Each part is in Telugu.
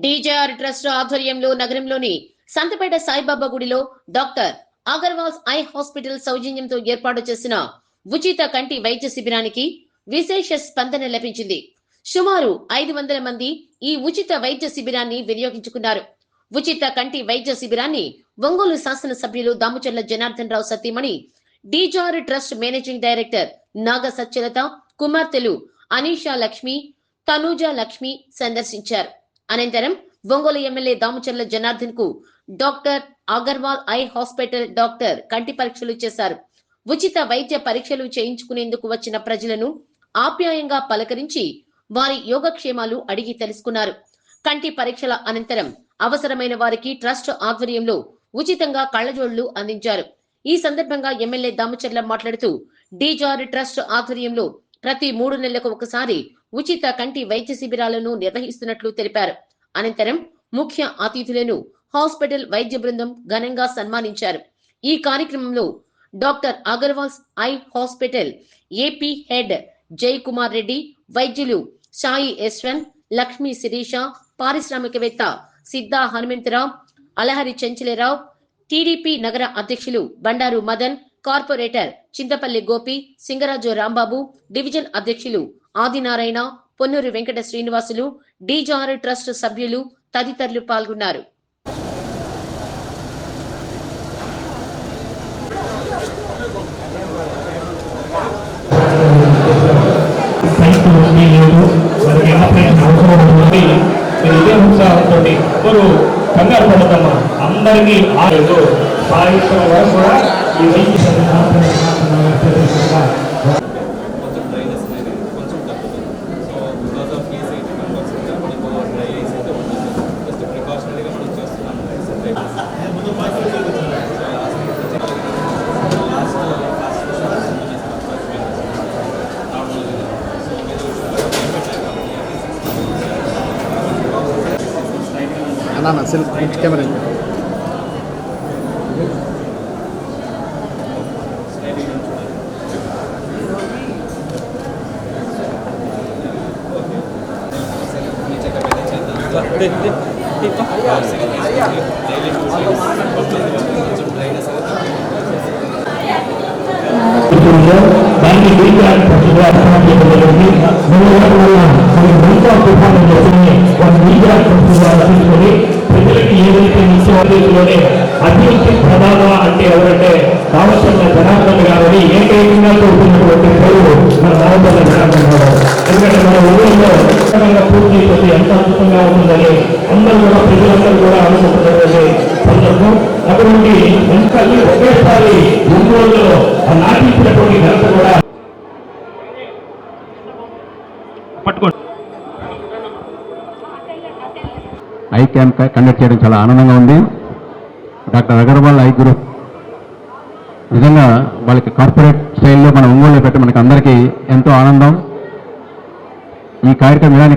డీజేఆర్ ట్రస్ట్ ఆధ్వర్యంలో నగరంలోని సంతపేట సాయిబాబా గుడిలో డాక్టర్ అగర్వాల్స్ ఐ హాస్పిటల్ సౌజన్యంతో ఏర్పాటు చేసిన ఉచిత కంటి వైద్య శిబిరానికి విశేష స్పందన లభించింది. సుమారు 500 మంది ఈ ఉచిత వైద్య శిబిరాన్ని వినియోగించుకున్నారు. ఉచిత కంటి వైద్య శిబిరాన్ని ఒంగోలు శాసనసభ్యులు దామచర్ల జనార్దన్ రావు సతీమణి, డీజేఆర్ ట్రస్ట్ మేనేజింగ్ డైరెక్టర్ నాగ సత్యలత, కుమార్తెలు అనీషా లక్ష్మి, తనూజ లక్ష్మి సందర్శించారు. అనంతరం ఒంగోలు ఎమ్మెల్యే దామచర్ల జనార్దన్ కు doctor Agarwal eye hospital doctor కంటి పరీక్షలు చేశారు. ఉచిత వైద్య పరీక్షలు చేయించుకునేందుకు వచ్చిన ప్రజలను ఆప్యాయంగా పలకరించి వారి యోగక్షేమాలు అడిగి తెలుసుకున్నారు. కంటి పరీక్షల అనంతరం అవసరమైన వారికి ట్రస్ట్ ఆధ్వర్యంలో ఉచితంగా కళ్లజోళ్లు అందించారు. ఈ సందర్భంగా ఎమ్మెల్యే దామచర్ల మాట్లాడుతూ డీజేఆర్ ట్రస్ట్ ఆధ్వర్యంలో ప్రతి 3 నెలలకు ఒకసారి ఉచిత కంటి వైద్య శిబిరాలను నిర్వహిస్తున్నట్లు తెలిపారు. అనంతరం ముఖ్య అతిథులను హాస్పిటల్ వైద్య బృందం ఘనంగా సన్మానించారు. ఈ కార్యక్రమంలో doctor Agarwal's eye hospital AP head Jai Kumar Reddy, వైద్యులు సాయి యశ్వంత్, లక్ష్మీ శిరీష, పారిశ్రామికవేత్త సిద్ధా హనుమంతరావు, అలహరి చెంచలేరావు, టీడీపీ నగర అధ్యక్షులు బండారు మదన్, కార్పొరేటర్ చింతపల్లి గోపి, సింగరాజు రాంబాబు, డివిజన్ అధ్యక్షులు ఆదినారాయణ, పొన్నూరు వెంకట శ్రీనివాసులు, డీజేఆర్ ట్రస్ట్ సభ్యులు తదితరులు పాల్గొన్నారు. కంగారు పడతామా అందరికీ సాయంత్రం వరకు కూడా ఈ వైద్య ना सेल्फ कैमरा ప్రజలకి ఏదైతే నిత్యలోనే అభివృద్ధి ప్రధాన అంటే ఎవరంటే దామచర్ల జనార్దన్ గారని ఏకైకంగా కోరుకున్నటువంటి పేరు మన దామచర్ల జనార్దన్ గారు. ఎందుకంటే మన ఊళ్ళో పూర్తి అయిపోతే ఎంత అద్భుతంగా ఉంటుందని అందరూ కూడా ప్రజలందరూ కూడా అనుకుంటున్నటువంటి సందర్భం. అటువంటి మంచి ఒకేసారి 3 రోజుల్లో నాటించినటువంటి ఘనత కూడా పట్టుకోండి. ఐ క్యాంప్ కండక్ట్ చేయడం చాలా ఆనందంగా ఉంది. డాక్టర్ అగర్వాల్ ఐ గ్రూప్ నిజంగా వాళ్ళకి కార్పొరేట్ స్టైల్లో మన ఒంగోలులో పెట్టి మనకి అందరికీ ఎంతో ఆనందం. ఈ కార్యక్రమం ఇలానే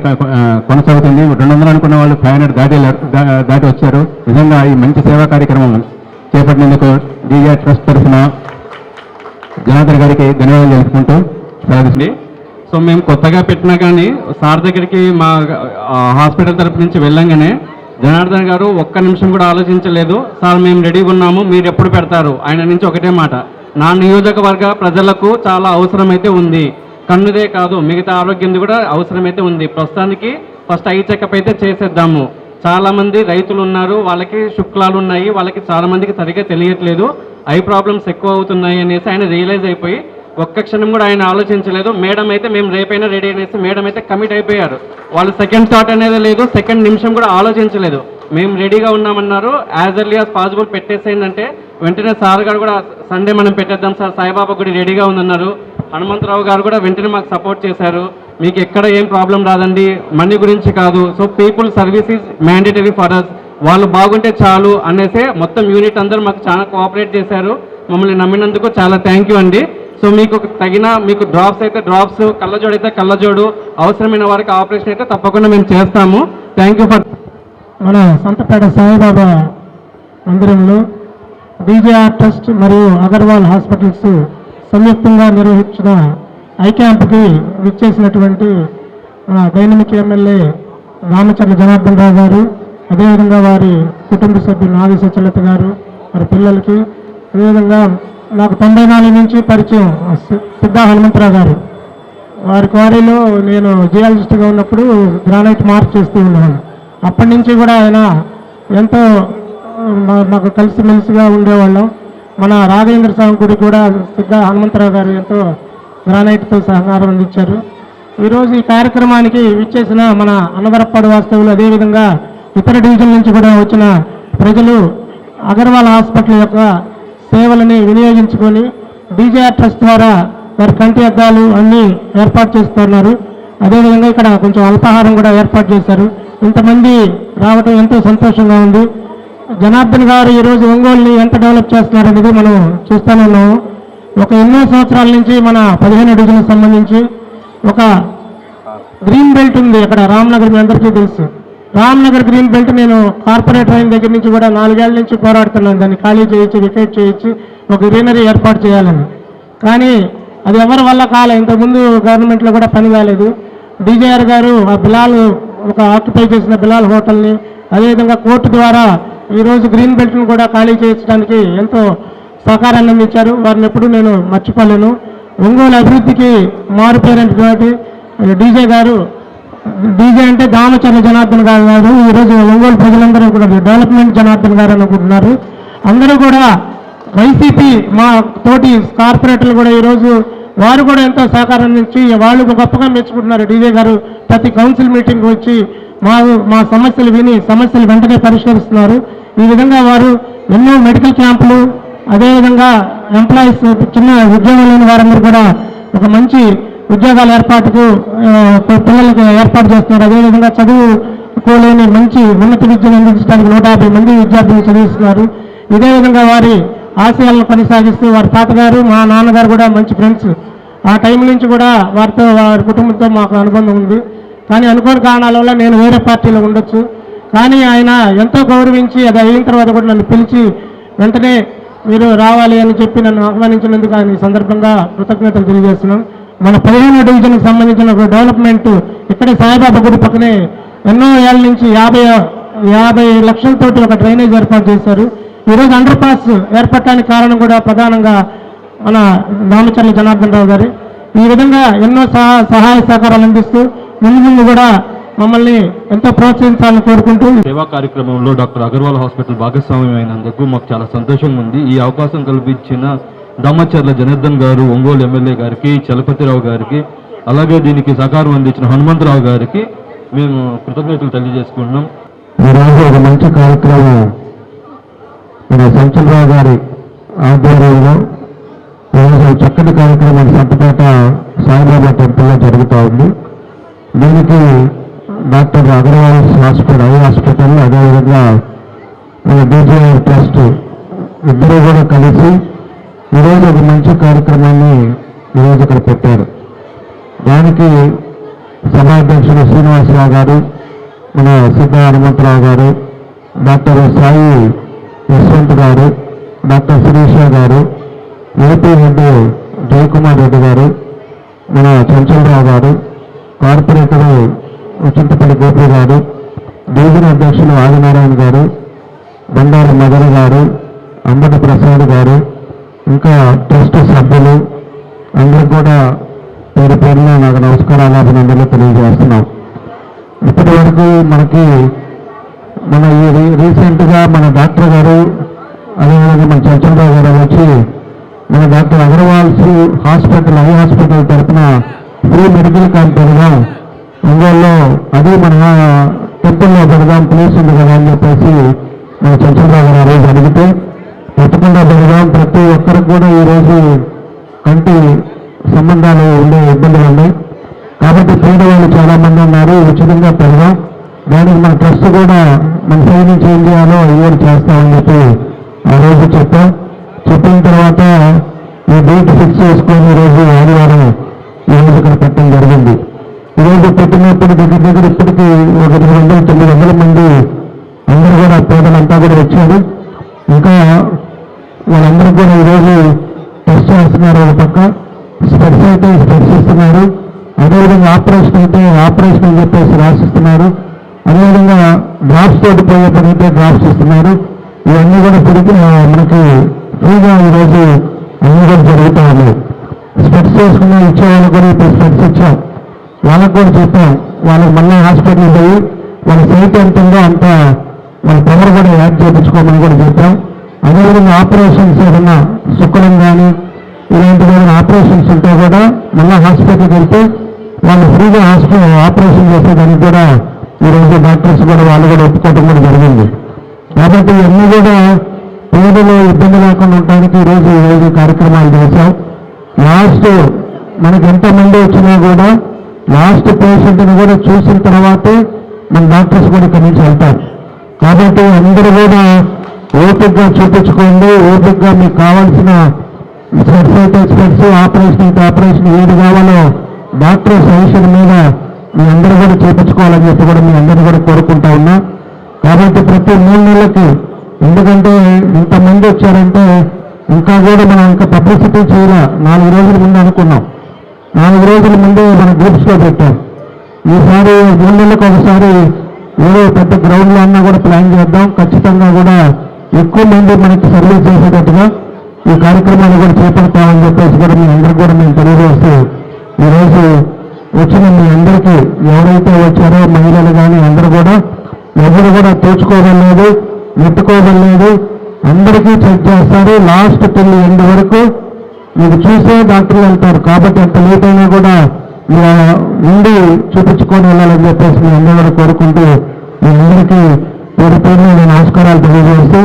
కొనసాగుతుంది. 200 అనుకున్న వాళ్ళు 500 దాటి వచ్చారు. నిజంగా ఈ మంచి సేవా కార్యక్రమం చేపట్టినందుకు డీజేఆర్ ట్రస్ట్ తరఫున జనార్దన్ గారికి ధన్యవాదాలు తెలుసుకుంటూ సెలవు. సో మేము కొత్తగా పెట్టినా కానీ సార్ దగ్గరికి మా హాస్పిటల్ తరపు నుంచి వెళ్ళంగానే జనార్దన్ గారు ఒక్క నిమిషం కూడా ఆలోచించలేదు. సార్ మేము రెడీగా ఉన్నాము, మీరు ఎప్పుడు పెడతారు? ఆయన నుంచి ఒకటే మాట, నా నియోజకవర్గ ప్రజలకు చాలా అవసరమైతే ఉంది, కన్నుదే కాదు మిగతా ఆరోగ్యంది కూడా అవసరమైతే ఉంది. ప్రస్తుతానికి ఫస్ట్ ఐ చెకప్ అయితే చేసేద్దాము. చాలామంది రైతులు ఉన్నారు, వాళ్ళకి శుక్లాలు ఉన్నాయి, వాళ్ళకి చాలామందికి సరిగ్గా తెలియట్లేదు, ఐ ప్రాబ్లమ్స్ ఎక్కువ అవుతున్నాయి అనేసి ఆయన రియలైజ్ అయిపోయి ఒక్క క్షణం కూడా ఆయన ఆలోచించలేదు. మేడం అయితే మేము రేపైనా రెడీ అనేసి మేడం అయితే కమిట్ అయిపోయారు. వాళ్ళు సెకండ్ థాట్ అనేది లేదు, సెకండ్ నిమిషం కూడా ఆలోచించలేదు. మేము రెడీగా ఉన్నామన్నారు. యాజ్ ఎర్లీ యాజ్ పాసిబుల్ పెట్టేసేయండి. వెంటనే సార్ గారు కూడా సండే మనం పెట్టేద్దాం సార్, సాయిబాబా గుడి రెడీగా ఉందన్నారు. హనుమంతరావు గారు కూడా వెంటనే మాకు సపోర్ట్ చేశారు. మీకు ఎక్కడ ఏం ప్రాబ్లం రాదండి, మనీ గురించి కాదు, so people service is mandatory for us, వాళ్ళు బాగుంటే చాలు అనేసి మొత్తం యూనిట్ అందరూ మాకు చాలా కోఆపరేట్ చేశారు. మమ్మల్ని నమ్మినందుకు చాలా థ్యాంక్ యూ అండి. సో మీకు తగిన మీకు డ్రాప్స్ అయితే డ్రాప్స్, కళ్ళజోడు అయితే కళ్ళజోడు, అవసరమైన వారికి ఆపరేషన్ అయితే తప్పకుండా మేము చేస్తాము. Thank you for. మన సంతపేట సాయిబాబా మందిరంలో డీజేఆర్ ట్రస్ట్ మరియు అగర్వాల్ హాస్పిటల్స్ సంయుక్తంగా నిర్వహించిన ఐ క్యాంప్కి విచ్చేసినటువంటి డైనమిక్ ఎమ్మెల్యే రామచంద్ర జనార్దన్ రావు గారు, అదేవిధంగా వారి కుటుంబ సభ్యులు నాగ సత్యలత గారు, వారి పిల్లలకి, అదేవిధంగా నాకు 94 నుంచి పరిచయం సిద్ధా హనుమంతరావు గారు. వారి క్వారీలో నేను జియాలజిస్ట్గా ఉన్నప్పుడు గ్రానైట్ మార్క్ చేస్తూ ఉన్నాను. అప్పటి నుంచి కూడా ఆయన ఎంతో మాకు కలిసిమెలిసిగా ఉండేవాళ్ళం. మన రాఘవేంద్ర స్వామి గుడి కూడా సిద్ధా హనుమంతరావు గారు ఎంతో గ్రానైట్తో సహకారం అందించారు. ఈరోజు ఈ కార్యక్రమానికి విచ్చేసిన మన అన్నవరప్పాడు వాస్తవులు, అదేవిధంగా ఇతర డివిజన్ నుంచి కూడా వచ్చిన ప్రజలు అగర్వాల్ హాస్పిటల్ యొక్క సేవలని వినియోగించుకొని డీజేఆర్ ట్రస్ట్ ద్వారా వారి కంటి అద్దాలు అన్నీ ఏర్పాటు చేస్తున్నారు. అదేవిధంగా ఇక్కడ కొంచెం అల్పాహారం కూడా ఏర్పాటు చేశారు. ఇంతమంది రావడం ఎంతో సంతోషంగా ఉంది. జనార్దన్ గారు ఈరోజు ఒంగోలుని ఎంత డెవలప్ చేస్తున్నారనేది మనం చూస్తూనే ఉన్నాము. ఒక ఎన్నో సంవత్సరాల నుంచి మన 15 డివిజన్కి సంబంధించి ఒక గ్రీన్ బెల్ట్ ఉంది అక్కడ రామ్నగర్, మీ అందరికీ తెలుసు. రామ్నగర్ గ్రీన్ బెల్ట్ నేను కార్పొరేటర్ అయిన దగ్గర నుంచి కూడా 4 ఏళ్ల నుంచి పోరాడుతున్నాను. దాన్ని ఖాళీ చేయించి, వికేట్ చేయించి ఒక గ్రీనరీ ఏర్పాటు చేయాలని. కానీ అది ఎవరి వల్ల కాలే. ఇంతకుముందు గవర్నమెంట్లో కూడా పని కాలేదు. డీజేఆర్ గారు ఆ బిలాల్ ఒక ఆక్యుపై చేసిన బిలాల్ హోటల్ని, అదేవిధంగా కోర్టు ద్వారా ఈరోజు గ్రీన్ బెల్ట్ను కూడా ఖాళీ చేయించడానికి ఎంతో సహకారాన్ని అందించారు. వారిని ఎప్పుడూ నేను మర్చిపోలేను. ఒంగోలు అభివృద్ధికి మారు పేరైనటువంటి డీజే గారు, డీజే అంటే దామచర్ల జనార్దన్ గారు ఈరోజు ఒంగోలు ప్రజలందరూ కూడా డెవలప్మెంట్ జనార్దన్ గారు అనుకుంటున్నారు. అందరూ కూడా వైసీపీ మా తోటి కార్పొరేటర్లు కూడా ఈరోజు వారు కూడా ఎంతో సహకారం ఇచ్చి వాళ్ళు గొప్పగా మెచ్చుకుంటున్నారు. డీజే గారు ప్రతి కౌన్సిల్ మీటింగ్ వచ్చి మా సమస్యలు విని సమస్యలు వెంటనే పరిష్కరిస్తున్నారు. ఈ విధంగా వారు ఎన్నో మెడికల్ క్యాంపులు, అదేవిధంగా ఎంప్లాయీస్, చిన్న ఉద్యోగం లేని వారందరూ కూడా ఒక మంచి ఉద్యోగాల ఏర్పాటుకు పిల్లలకు ఏర్పాటు చేస్తున్నారు. అదేవిధంగా చదువుకోలేని మంచి ఉన్నత విద్యను అందించడానికి 150 మంది విద్యార్థులు చదివిస్తున్నారు. ఇదే విధంగా వారి ఆశయాలను కొనసాగిస్తూ వారి తాతగారు, మా నాన్నగారు కూడా మంచి ఫ్రెండ్స్. ఆ టైం నుంచి కూడా వారితో, వారి కుటుంబంతో మాకు అనుబంధం ఉంది. కానీ అనుకోని కారణాల వల్ల నేను వేరే పార్టీలో ఉండొచ్చు. కానీ ఆయన ఎంతో గౌరవించి అది అయిన తర్వాత కూడా నన్ను పిలిచి వెంటనే మీరు రావాలి అని చెప్పి నన్ను ఆహ్వానించినందుకు ఆయన ఈ సందర్భంగా కృతజ్ఞతలు తెలియజేస్తున్నాం. మన 15వ డివిజన్కి సంబంధించిన ఒక డెవలప్మెంట్ ఇక్కడే సాయిబాబా గుడి పక్కనే ఎన్నో ఏళ్ళ నుంచి 50 లక్షలతోటి ఒక డ్రైనేజ్ ఏర్పాటు చేశారు. ఈరోజు అండర్ పాస్ ఏర్పడటానికి కారణం కూడా ప్రధానంగా మన రామచర్ల జనార్దన్ రావు గారి. ఈ విధంగా ఎన్నో సహాయ సహకారాలు అందిస్తూ ముందు కూడా మమ్మల్ని ఎంతో ప్రోత్సహించాలని కోరుకుంటూ సేవా కార్యక్రమంలో డాక్టర్ అగర్వాల్ హాస్పిటల్ భాగస్వామ్యం అయినందుకు మాకు చాలా సంతోషంగా ఉంది. ఈ అవకాశం కల్పించిన దామచర్ల జనార్దన్ గారు, ఒంగోలు ఎమ్మెల్యే గారికి, చలపతిరావు గారికి, అలాగే దీనికి సహకారం అందించిన హనుమంతరావు గారికి మేము కృతజ్ఞతలు తెలియజేసుకుంటున్నాం. ఈరోజు ఒక మంచి కార్యక్రమం మన సంచలరావు గారి ఆధ్వర్యంలో ఈరోజు చక్కటి కార్యక్రమం సంతపేట సాయిబాబా టెంపుల్లో జరుగుతూ ఉంది. దీనికి డాక్టర్ అగర్వాల్ హాస్పిటల్, హాస్పిటల్, అదేవిధంగా మన డీజేఆర్ ట్రస్ట్ ఇద్దరు కూడా కలిసి ఈరోజు ఒక మంచి కార్యక్రమాన్ని ఈరోజు ఇక్కడ పెట్టారు. దానికి సభాధ్యక్షుడు శ్రీనివాసరావు గారు, మన సిద్ధా హనుమంతరావు గారు, డాక్టర్ సాయి యశ్వంత్ గారు, డాక్టర్ శిరీష గారు, ఏపీ హెడ్ జయకుమార్ రెడ్డి గారు, మన చంచలరావు గారు, కార్పొరేటర్ చింతపల్లి గోపి గారు, డివిజన్ అధ్యక్షులు ఆదినారాయణ గారు, బండారు మదన గారు, అంబటి ప్రసాద్ గారు, ఇంకా ట్రస్ట్ సభ్యులు అందరూ కూడా పేరు పేరున నాకు నమస్కారాలు, అభినందనలు తెలియజేస్తున్నాం. ఇప్పటి వరకు మనకి మన ఈ రీసెంట్గా మన డాక్టర్ గారు, అదేవిధంగా మన చంచలరావు గారు వచ్చి మన doctor Agarwal's hospital, eye hospital తరఫున ఫ్రీ మెడికల్ క్యాంప్ పెడదాం ఒంగోలులో, అది మన టెంపుల్లో పెడదాం, ప్లేస్ ఉంది కదా అని చెప్పేసి మన చంచలరావు గారు ఆ రోజు అడిగితే తప్పకుండా పెడదాం. ప్రతి ఒక్కరికి కూడా ఈరోజు కంటి సంబంధాలు ఉండే ఇబ్బందులు ఉన్నాయి కాబట్టి పేదవాళ్ళు చాలా మంది ఉన్నారు, ఉచితంగా పెడదాం. దానికి మన ట్రస్ట్ కూడా మన సైడ్ నుంచి ఏం చేయాలో ఇవ్వరు చేస్తామని చెప్పి ఆ రోజు చెప్పిన తర్వాత ఈ డేట్ ఫిక్స్ చేసుకొని ఈరోజు ఆదివారం ఈరోజు ఇక్కడ పెట్టడం జరిగింది. ఈరోజు పెట్టినప్పుడు దగ్గర ఇప్పటికీ ఒక 800-900 మంది అందరూ కూడా పేదలంతా కూడా వచ్చారు. ఇంకా వాళ్ళందరూ కూడా ఈరోజు టెస్ట్ చేస్తున్నారు. ఒక పక్క స్పెట్స్ అయితే స్పెట్స్ ఇస్తున్నారు, అదేవిధంగా ఆపరేషన్ అయితే ఆపరేషన్ అని చెప్పేసి రాసిస్తున్నారు. అదేవిధంగా డ్రాప్స్ తోటి పోయే పనితే డ్రాప్స్ ఇస్తున్నారు. ఇవన్నీ కూడా మనకి ఫ్రీగా ఈరోజు అన్నీ కూడా జరుగుతూ ఉన్నాయి. స్పెట్స్ చేసుకున్న ఇచ్చే వాళ్ళకి కూడా ఇప్పుడు స్పెట్స్ ఇచ్చాం. వాళ్ళకు కూడా చెప్పాం, వాళ్ళకి మళ్ళీ హాస్పిటల్ పోయి వాళ్ళ సైట్ ఎంత ఉందో అంత వాళ్ళ పవర్ కూడా యాడ్ చేయించుకోమని కూడా చెప్పాం. అదేవిధంగా ఆపరేషన్స్ ఏదన్నా శుక్లం కానీ ఇలాంటి ఆపరేషన్స్ ఉంటే కూడా మళ్ళీ హాస్పిటల్కి వెళ్తే వాళ్ళు ఫ్రీగా ఆపరేషన్ చేసేదానికి కూడా ఈరోజు డాక్టర్స్ కూడా వాళ్ళు కూడా ఒప్పుకోవడం కూడా జరిగింది. కాబట్టి ఇవన్నీ కూడా పేదలు ఇబ్బంది లేకుండా ఉండడానికి ఈరోజు కార్యక్రమాలు చేశాం. లాస్ట్ మనకి ఎంతమంది వచ్చినా కూడా లాస్ట్ పేషెంట్ని కూడా చూసిన తర్వాతే మన డాక్టర్స్ కూడా ఇక్కడి నుంచి వెళ్తారు. కాబట్టి అందరూ కూడా ఓపికగా చూపించుకోండి. ఓపికగా మీకు కావాల్సిన స్పెట్స్ అయితే స్పెట్స్, ఆపరేషన్ అయితే ఆపరేషన్, ఏది కావాలో డాక్టర్ సజెషన్ మీద మీ అందరూ కూడా చేయించుకోవాలని చెప్పి కూడా మీ అందరూ కూడా కోరుకుంటా ఉన్నా. కాబట్టి ప్రతి 3 నెలలకి, ఎందుకంటే ఇంతమంది వచ్చారంటే ఇంకా కూడా మనం ఇంకా పబ్లిసిటీ చేయాల. 4 రోజుల ముందు అనుకున్నాం, 4 రోజుల ముందే మన గ్రూప్స్లో పెట్టాం. ఈసారి 3 నెలలకు ఒకసారి ఏదో పెద్ద గ్రౌండ్లో అన్నా కూడా ప్లాన్ చేద్దాం. ఖచ్చితంగా కూడా ఎక్కువ మంది మనకి సర్వీస్ చేసేటట్టుగా ఈ కార్యక్రమాన్ని కూడా చేపడతామని చెప్పేసి కూడా మీ అందరికీ కూడా మేము తెలియజేస్తూ, ఈరోజు వచ్చిన మీ అందరికీ ఎవరైతే వచ్చారో మహిళలు కానీ అందరూ కూడా ఎవరు కూడా తోచుకోవలేదు, నెట్టుకోవలేదు, అందరికీ చెక్ చేస్తారు. లాస్ట్ టిల్ ఎండ్ వరకు మీకు చూసే డాక్టర్లు వెళ్తారు. కాబట్టి ఎంత లేట్ అయినా కూడా ఉండి చూపించుకొని వెళ్ళాలని చెప్పేసి మీ అందరూ కూడా కోరుకుంటూ మీ అందరికీ పేరు పేరు నమస్కారాలు తెలియజేస్తూ